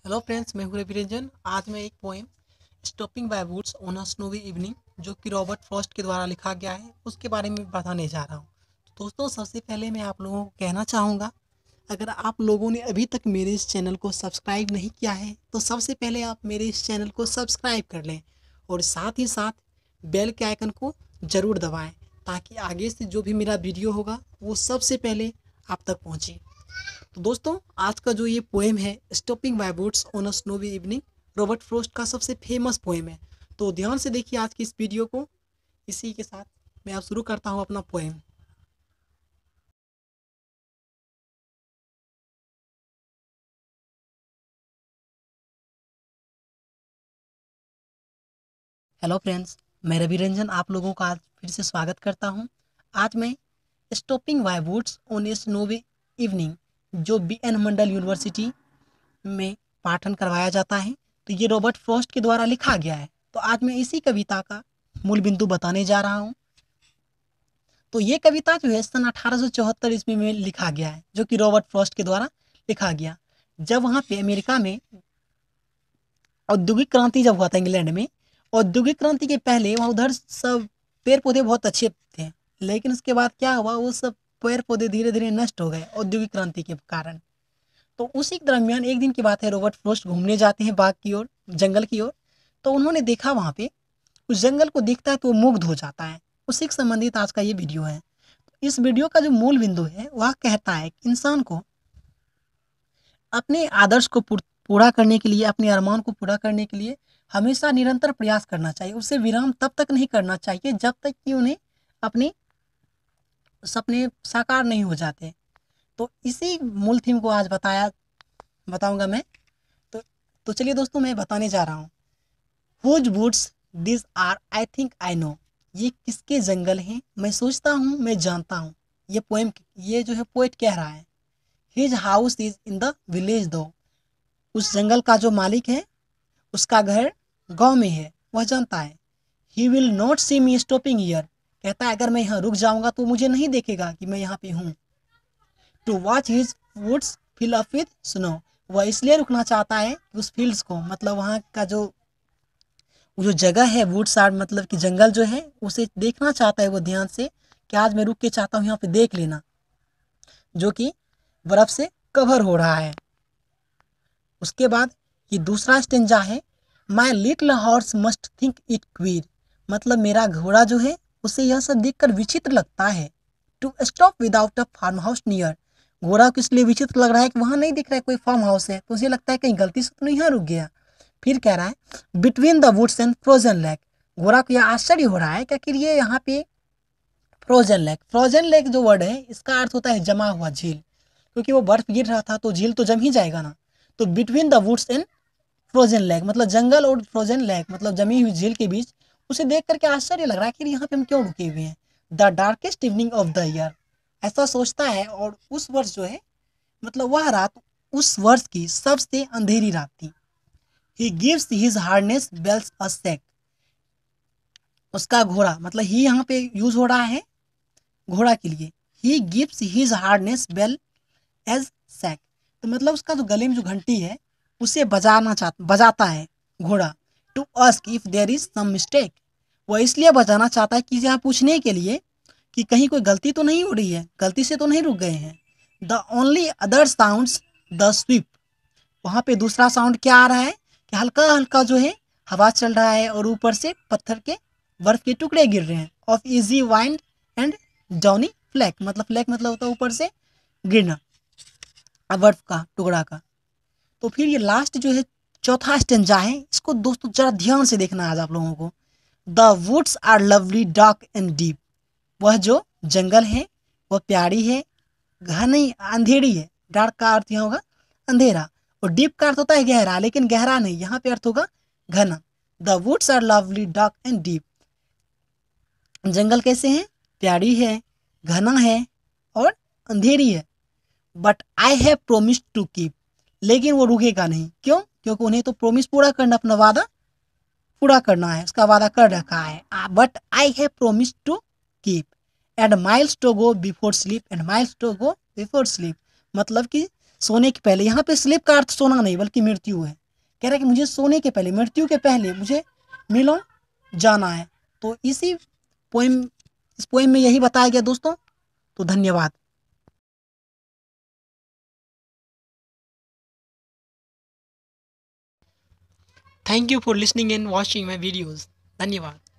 Hello friends, मैं हूँ रवि रंजन। आज मैं एक poem stopping by woods on a snowy evening जो कि रॉबर्ट फ्रॉस्ट के द्वारा लिखा गया है उसके बारे में बताने जा रहा हूँ। तो दोस्तों, सबसे पहले मैं आप लोगों को कहना चाहूँगा, अगर आप लोगों ने अभी तक मेरे इस चैनल को सब्सक्राइब नहीं किया है तो सबसे पहले आप मेरे इस चैनल को सब्सक्राइब कर लें और साथ ही साथ बेल के आइकन को ज़रूर दबाएं ताकि आगे से जो भी मेरा वीडियो होगा वो सबसे पहले आप तक पहुँचे। तो दोस्तों, आज का जो ये पोएम है stopping by boats on a snowy evening, Robert Frost का सबसे फेमस पोएम है। तो ध्यान से देखिए आज की इस वीडियो को। इसी के साथ मैं अब शुरू करता हूँ अपना पोएम। हेलो फ्रेंड्स, मैं रवि रंजन आप लोगों का आज फिर से स्वागत करता हूँ। आज मैं stopping by boats on A snowy evening जो BN मंडल यूनिवर्सिटी में पाठन करवाया जाता है, तो ये रॉबर्ट फ्रॉस्ट के द्वारा लिखा गया है। तो आज मैं इसी कविता का मूल बिंदु बताने जा रहा हूँ। तो ये कविता जो है सन 1874 ईस्वी में लिखा गया है, जो कि रॉबर्ट फ्रॉस्ट के द्वारा लिखा गया। जब वहाँ पे अमेरिका में औद्योगिक क्रांति जब हुआ था इंग्लैंड में, औद्योगिक क्रांति के पहले वहाँ उधर सब पेड़ पौधे बहुत अच्छे थे, लेकिन उसके बाद क्या हुआ, वो सब पेड़ पौधे धीरे धीरे नष्ट हो गए औद्योगिक क्रांति के कारण। तो उसी दरमियान एक दिन की बात है, रॉबर्ट फ्रॉस्ट घूमने जाते हैं बाग की ओर, जंगल की ओर। तो उन्होंने देखा वहाँ पे उस जंगल को देखता है तो वो मुग्ध हो जाता है। उसी से संबंधित आज का ये वीडियो है। इस वीडियो का जो मूल बिंदु है वह कहता है कि इंसान को अपने आदर्श को पूरा करने के लिए, अपने अरमान को पूरा करने के लिए हमेशा निरंतर प्रयास करना चाहिए। उसे विराम तब तक नहीं करना चाहिए जब तक कि उन्हें अपने सपने साकार नहीं हो जाते। तो इसी मूल थीम को आज बताऊंगा मैं। तो चलिए दोस्तों, मैं बताने जा रहा हूँ। Whose woods this are I think I know, ये किसके जंगल हैं मैं सोचता हूँ, मैं जानता हूँ। ये पोएम, ये जो है पोएट कह रहा है। His house is in the village दो, उस जंगल का जो मालिक है उसका घर गांव में है, वह जानता है। He will not see me stopping here, कहता है अगर मैं यहाँ रुक जाऊंगा तो मुझे नहीं देखेगा कि मैं यहाँ पे हूँ। To watch his woods fill up with snow, वह इसलिए रुकना चाहता है उस फील्ड्स को, मतलब वहाँ का जो वो जो जगह है वुड्स आर मतलब कि जंगल जो है उसे देखना चाहता है वो ध्यान से, कि आज मैं रुक के चाहता हूँ यहाँ पे देख लेना, जो कि बर्फ से कवर हो रहा है। उसके बाद ये दूसरा स्टेंजा है, my little horse must think it queer, मतलब मेरा घोड़ा जो है उसे यह सब देखकर विचित्र लगता है। To stop without a farmhouse near, घोड़ा को इसलिए विचित्र लग रहा है कि वहाँ नहीं दिख रहा है कोई फार्म हाउस है, तो उसे लगता है कहीं गलती से तो नहीं यहाँ रुक गया। फिर कह रहा है between the woods and frozen lake, घोड़ा को यह आश्चर्य हो रहा है कि आखिर ये यहाँ पे फ्रोजन लेक, फ्रोजन लेक जो वर्ड है इसका अर्थ होता है जमा हुआ झील, क्योंकि वो बर्फ गिर रहा था तो झील तो जम ही जाएगा ना। तो between the woods and frozen lake मतलब जंगल और फ्रोजन लेक मतलब जमी हुई झील के बीच उसे देख करके आश्चर्य लग रहा है कि यहाँ पे हम क्यों रुके हुए हैं। The darkest evening of the year, ऐसा सोचता है, और उस वर्ष जो है मतलब वह रात उस वर्ष की सबसे अंधेरी रात थी। He gives his harness bells a shake, उसका घोड़ा मतलब ही यहाँ पे यूज हो रहा है घोड़ा के लिए। He gives his harness bell a shake, तो मतलब उसका जो गले में जो घंटी है उसे बजाता है घोड़ा। To ask if there is some mistake, वह इसलिए बजाना चाहता है कि यहाँ पूछने के लिए कि कहीं कोई गलती तो नहीं हो रही है, गलती से तो नहीं रुक गए हैं। The only other sounds the SVEEP, वहाँ पे दूसरा साउंड क्या आ रहा है कि हल्का हल्का जो है हवा चल रहा है और ऊपर से पत्थर के बर्फ के टुकड़े गिर रहे हैं। Of easy wind and downy flake, मतलब फ्लैक मतलब होता है ऊपर से गिरना बर्फ का टुकड़ा का। तो फिर ये लास्ट जो है चौथा स्टेंजा है, इसको दोस्तों जरा ध्यान से देखना है आज आप लोगों को। The woods are lovely dark and deep, वह जो जंगल है वह प्यारी है, घनी अंधेरी है। डार्क का अर्थ यहाँ होगा अंधेरा, और डीप का अर्थ होता है गहरा, लेकिन गहरा नहीं, यहाँ पे अर्थ होगा घना। The woods are lovely dark and deep, जंगल कैसे है, प्यारी है, घना है और अंधेरी है। But I have promise to keep, लेकिन वो रुकेगा नहीं, क्यों, क्योंकि उन्हें तो प्रोमिस पूरा करना, अपना वादा पूरा करना है, उसका वादा कर रखा है। But I have promise to keep and miles to go before sleep, and miles to go before sleep, मतलब कि सोने के पहले। यहाँ पे स्लीप का अर्थ सोना नहीं बल्कि मृत्यु है। कह रहा है कि मुझे सोने के पहले, मृत्यु के पहले मुझे मिलोन जाना है। तो इस पोएम में यही बताया गया दोस्तों। तो धन्यवाद। Thank you for listening and watching my videos. धन्यवाद।